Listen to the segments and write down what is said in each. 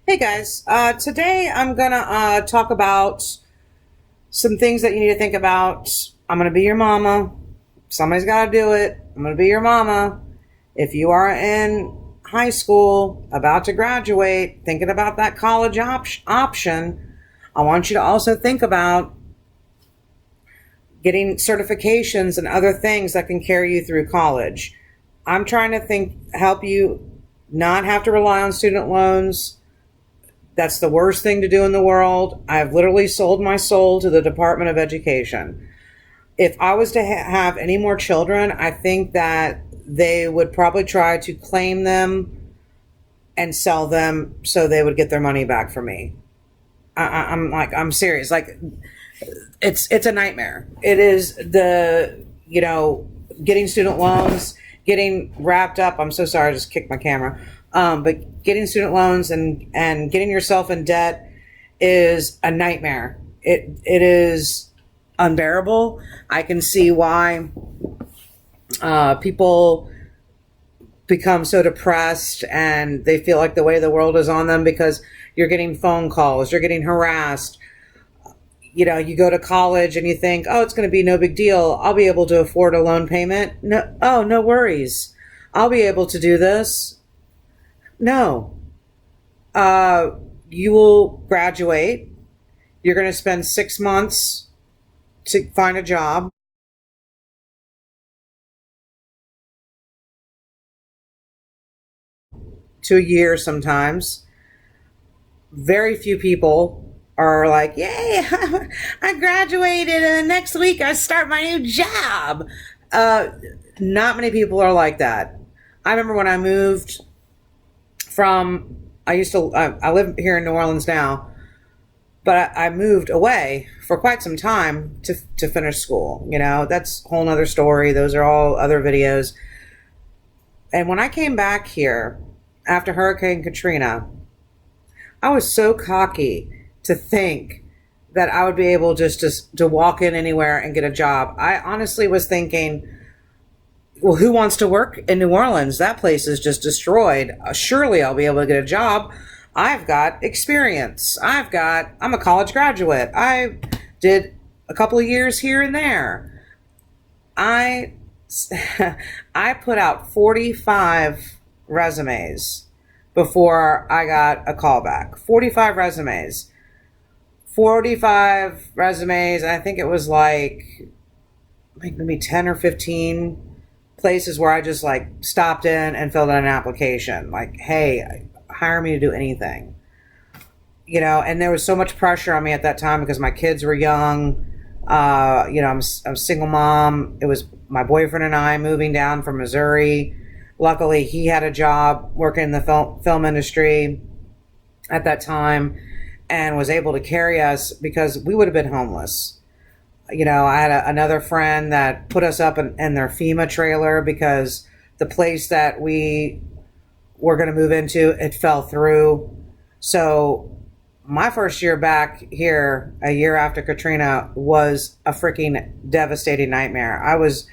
Hey guys, today I'm gonna talk about some things that you need to think about. I'm gonna be your mama. Somebody's gotta do it. I'm gonna be your mama. If you are in high school, about to graduate, thinking about that college option, I want you to also think about getting certifications and other things that can carry you through college. I'm trying to help you not have to rely on student loans. That's the worst thing to do in the world. I've literally sold my soul to the Department of Education. If I was to have any more children, I think that they would probably try to claim them and sell them so they would get their money back from me. I'm serious. Like, it's a nightmare. It is getting student loans, getting wrapped up. I'm so sorry, I just kicked my camera. But getting student loans and getting yourself in debt is a nightmare. It is unbearable. I can see why people become so depressed and they feel like the way the world is on them because you're getting phone calls, you're getting harassed. You go to college and you think, oh, it's going to be no big deal. I'll be able to afford a loan payment. No, oh, no worries. I'll be able to do this. No. You will graduate. You're going to spend 6 months to find a job, to a year sometimes. Very few people are like, yay, I graduated and next week I start my new job. Uh, Not many people are like that. I remember when I moved from, I live here in New Orleans now, but I moved away for quite some time to finish school. That's a whole nother story. Those are all other videos. And when I came back here after Hurricane Katrina, I was so cocky to think that I would be able just to walk in anywhere and get a job. I honestly was thinking, well, who wants to work in New Orleans? That place is just destroyed. Surely I'll be able to get a job. I've got experience. I'm a college graduate. I did a couple of years here and there. I I put out 45 resumes before I got a call back. 45 resumes. 45 resumes. I think it was like maybe 10 or 15 places where I just like stopped in and filled out an application. Like, hey, hire me to do anything. And there was so much pressure on me at that time because my kids were young. I'm a single mom. It was my boyfriend and I moving down from Missouri. Luckily, he had a job working in the film industry at that time and was able to carry us because we would have been homeless. I had another friend that put us up in their FEMA trailer because the place that we were going to move into, it fell through. So my first year back here, a year after Katrina, was a freaking devastating nightmare. I was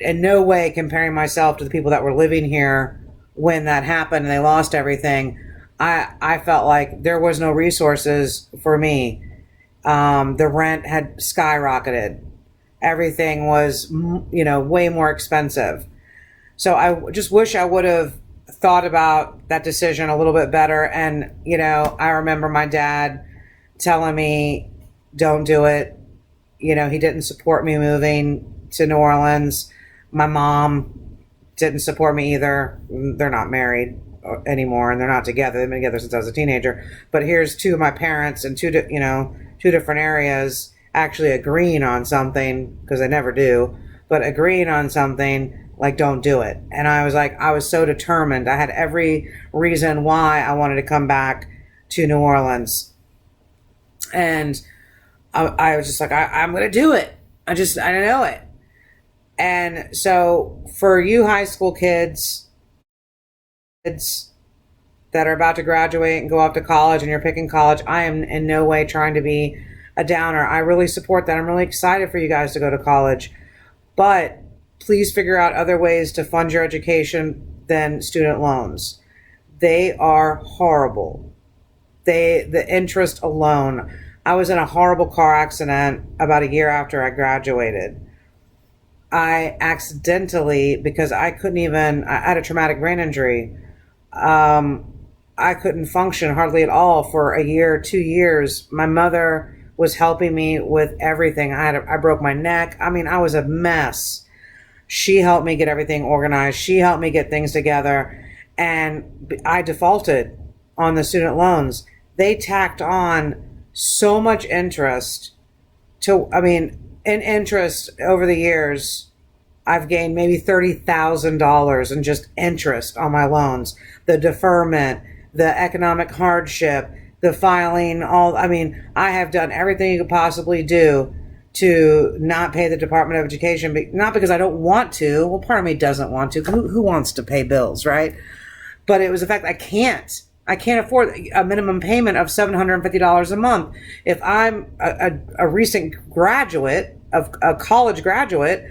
in no way comparing myself to the people that were living here when that happened and they lost everything. I felt like there was no resources for me. The rent had skyrocketed. Everything was, way more expensive. So I just wish I would have thought about that decision a little bit better. And, I remember my dad telling me, don't do it. He didn't support me moving to New Orleans. My mom didn't support me either. They're not married anymore and they're not together. They've been together since I was a teenager. But here's two of my parents in two different areas actually agreeing on something, because they never do, but agreeing on something like, don't do it. And I was so determined. I had every reason why I wanted to come back to New Orleans. And I was just like, I'm going to do it. I know it. And so for you high school kids that are about to graduate and go off to college and you're picking college, I am in no way trying to be a downer. I really support that. I'm really excited for you guys to go to college. But please figure out other ways to fund your education than student loans. They are horrible. The interest alone. I was in a horrible car accident about a year after I graduated. I accidentally, because I had a traumatic brain injury. Um, I couldn't function hardly at all for a year, 2 years. My mother was helping me with everything. I broke my neck. I mean, I was a mess. She helped me get everything organized. She helped me get things together. And I defaulted on the student loans. They tacked on so much interest in interest over the years. I've gained maybe $30,000 in just interest on my loans. The deferment, the economic hardship, the filing, I have done everything you could possibly do to not pay the Department of Education, but not because I don't want to. Well, part of me doesn't want to. Who wants to pay bills, right? But it was the fact that I can't afford a minimum payment of $750 a month. If I'm a recent graduate, a college graduate,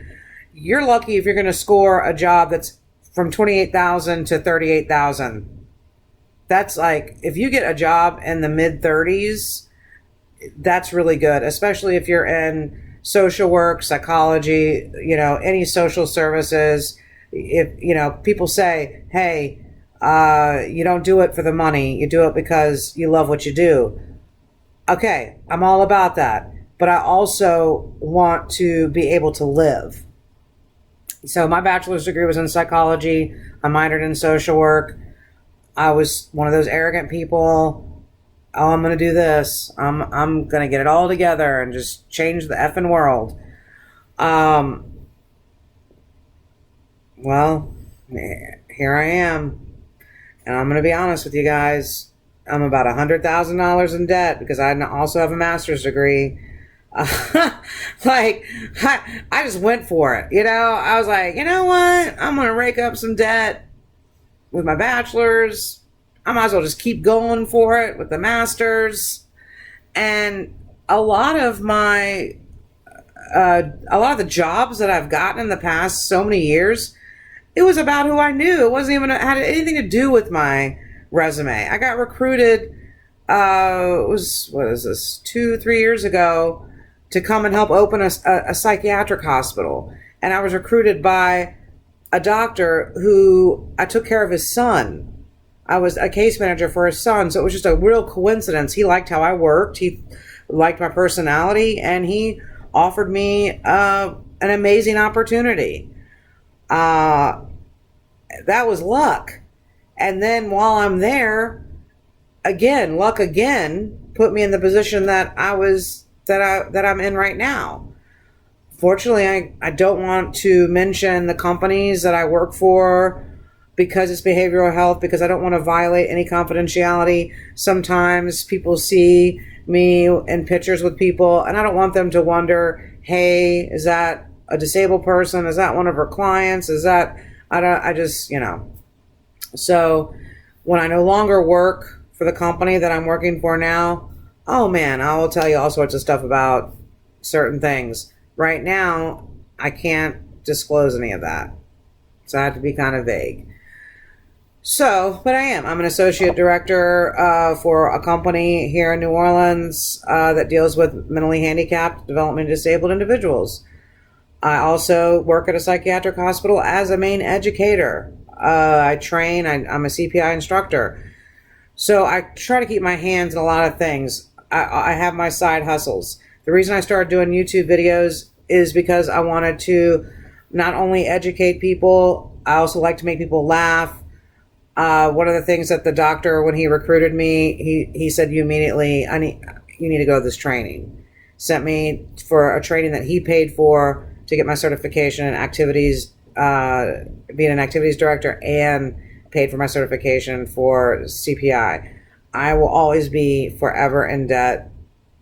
you're lucky if you're going to score a job that's from 28,000 to 38,000. That's like, if you get a job in the mid 30s, that's really good, especially if you're in social work, psychology, any social services. If, people say, hey, you don't do it for the money, you do it because you love what you do. Okay, I'm all about that. But I also want to be able to live. So my bachelor's degree was in psychology. I minored in social work. I was one of those arrogant people. Oh, I'm going to do this. I'm going to get it all together and just change the effing world. Well, here I am. And I'm going to be honest with you guys. I'm about $100,000 in debt because I also have a master's degree. I just went for it. I was like, you know what? I'm going to rake up some debt with my bachelor's. I might as well just keep going for it with the master's. And a lot of the jobs that I've gotten in the past so many years, it was about who I knew. It wasn't even had anything to do with my resume. I got recruited, what is this, 2-3 years ago, to come and help open a psychiatric hospital. And I was recruited by a doctor who I took care of his son. I was a case manager for his son. So it was just a real coincidence. He liked how I worked. He liked my personality, and he offered me an amazing opportunity. That was luck. And then while I'm there, again, luck again put me in the position that I'm in right now. Fortunately, I don't want to mention the companies that I work for because it's behavioral health, because I don't want to violate any confidentiality. Sometimes people see me in pictures with people, and I don't want them to wonder, hey, is that a disabled person? Is that one of her clients? So when I no longer work for the company that I'm working for now, oh man, I will tell you all sorts of stuff about certain things. Right now, I can't disclose any of that. So I have to be kind of vague. So, but I'm an associate director for a company here in New Orleans that deals with mentally handicapped, developmentally disabled individuals. I also work at a psychiatric hospital as a main educator. I train, I'm a CPI instructor. So I try to keep my hands in a lot of things. I have my side hustles. The reason I started doing YouTube videos is because I wanted to not only educate people, I also like to make people laugh. One of the things that the doctor, when he recruited me, he said, you need to go to this training. Sent me for a training that he paid for to get my certification in activities, being an activities director, and paid for my certification for CPI. I will always be forever in debt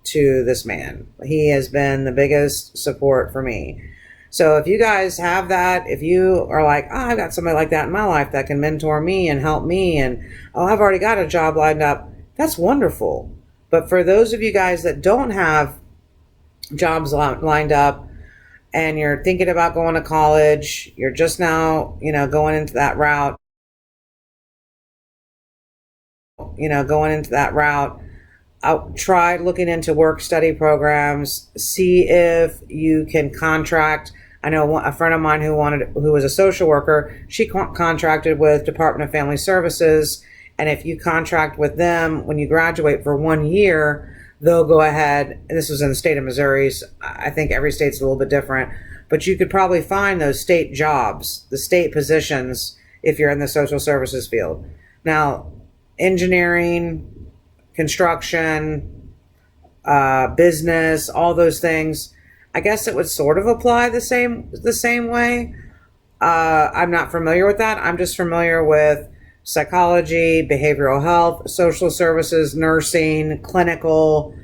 to this man. He has been the biggest support for me. So if you guys have that, if you are like, oh, I've got somebody like that in my life that can mentor me and help me, and oh, I've already got a job lined up, that's wonderful. But for those of you guys that don't have jobs lined up, and you're thinking about going to college, you're just now, going into that route, I'll try looking into work-study programs, see if you can contract. I know a friend of mine who was a social worker, she contracted with Department of Family Services, and if you contract with them when you graduate for 1 year, they'll go ahead, and this was in the state of Missouri, so I think every state's a little bit different, but you could probably find those state jobs, the state positions, if you're in the social services field. Now, engineering, construction, business, all those things, I guess it would sort of apply the same way. I'm not familiar with that. I'm just familiar with psychology, behavioral health, social services, nursing, clinical,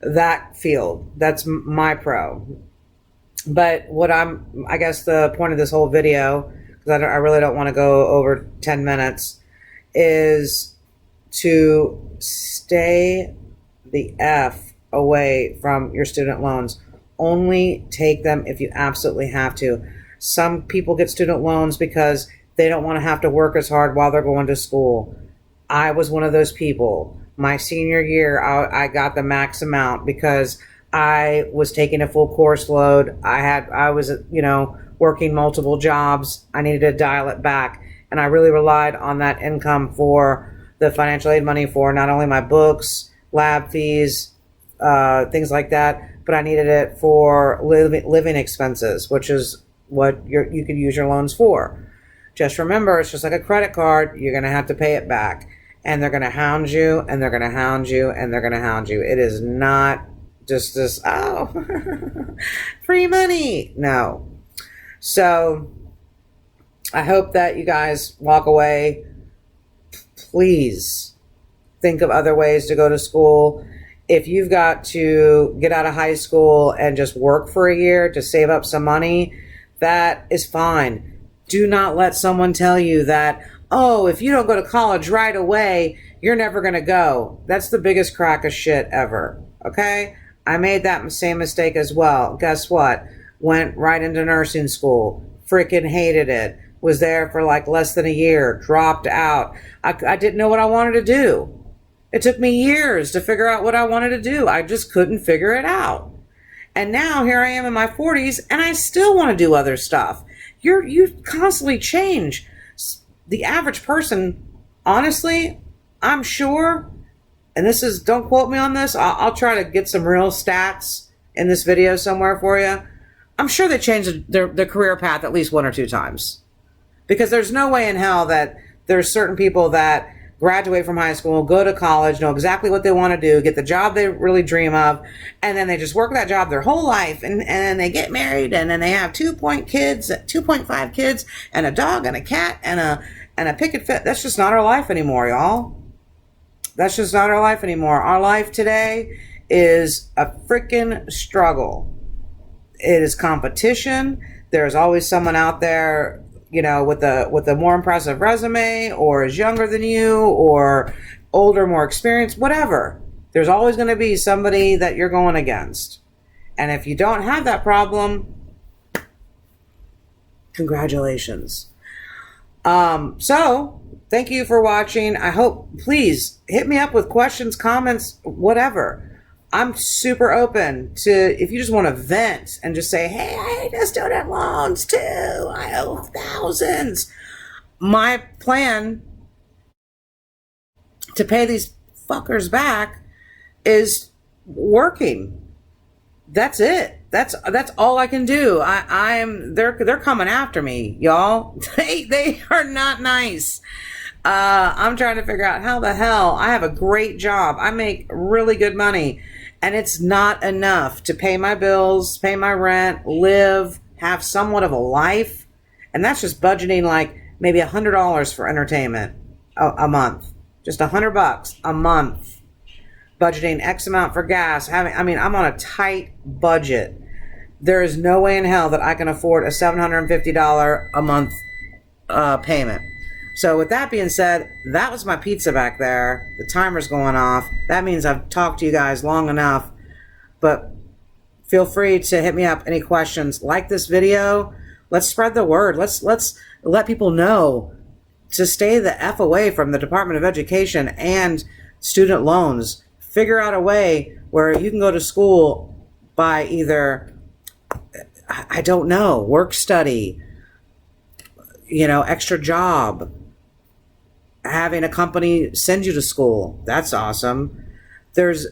that field. That's my pro. But I guess the point of this whole video, because I really don't want to go over 10 minutes, is to stay the F away from your student loans. Only take them if you absolutely have to. Some people get student loans because they don't want to have to work as hard while they're going to school. I was one of those people. My senior year, I got the max amount because I was taking a full course load. I was, working multiple jobs. I needed to dial it back. And I really relied on that income for the financial aid money for not only my books, lab fees, things like that, but I needed it for living expenses, which is what you could use your loans for. Just remember, it's just like a credit card. You're going to have to pay it back. And they're going to hound you, and they're going to hound you, and they're going to hound you. It is not just this, free money. No. So I hope that you guys walk away. Please think of other ways to go to school. If you've got to get out of high school and just work for a year to save up some money, that is fine. Do not let someone tell you that, oh, if you don't go to college right away, you're never going to go. That's the biggest crock of shit ever. Okay? I made that same mistake as well. Guess what? Went right into nursing school. Freaking hated it. Was there for like less than a year. Dropped out. I didn't know what I wanted to do. It took me years to figure out what I wanted to do. I just couldn't figure it out. And now here I am in my 40s and I still want to do other stuff. You constantly change. The average person, honestly, I'm sure, and this is, don't quote me on this, I'll try to get some real stats in this video somewhere for you. I'm sure they changed their career path at least 1 or 2 times. Because there's no way in hell that there's certain people that graduate from high school, go to college, know exactly what they want to do, get the job they really dream of, and then they just work that job their whole life, and then they get married, and then they have 2.5 kids, and a dog, and a cat, and a picket fence. That's just not our life anymore, y'all. That's just not our life anymore. Our life today is a freaking struggle. It is competition. There's always someone out there, with a more impressive resume, or is younger than you, or older, more experienced, whatever. There's always going to be somebody that you're going against. And if you don't have that problem, congratulations. So thank you for watching. I hope, please hit me up with questions, comments, whatever. I'm super open to, if you just want to vent and just say, hey, I hate student loans too. I owe thousands. My plan to pay these fuckers back is working. That's it. That's all I can do. They're coming after me, y'all. They are not nice. I'm trying to figure out how the hell. I have a great job. I make really good money. And it's not enough to pay my bills, pay my rent, live, have somewhat of a life. And that's just budgeting like maybe $100 for entertainment a month. Just $100 a month. Budgeting X amount for gas. I'm on a tight budget. There is no way in hell that I can afford a $750 a month payment. So with that being said, that was my pizza back there. The timer's going off. That means I've talked to you guys long enough. But feel free to hit me up. Any questions? Like this video. Let's spread the word. Let's let people know to stay the F away from the Department of Education and student loans. figure out a way where you can go to school by either, I don't know, work study, extra job, having a company send you to school. That's awesome. There's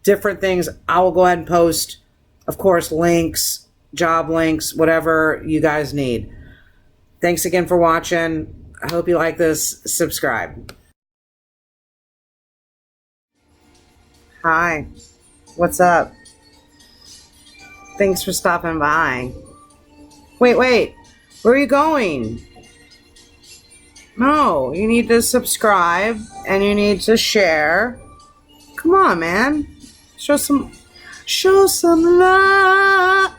different things. I will go ahead and post, of course, links, job links, whatever you guys need. Thanks again for watching. I hope you like this. Subscribe. Hi. What's up? Thanks for stopping by. Wait. Where are you going? No, you need to subscribe and you need to share. Come on, man. Show some love.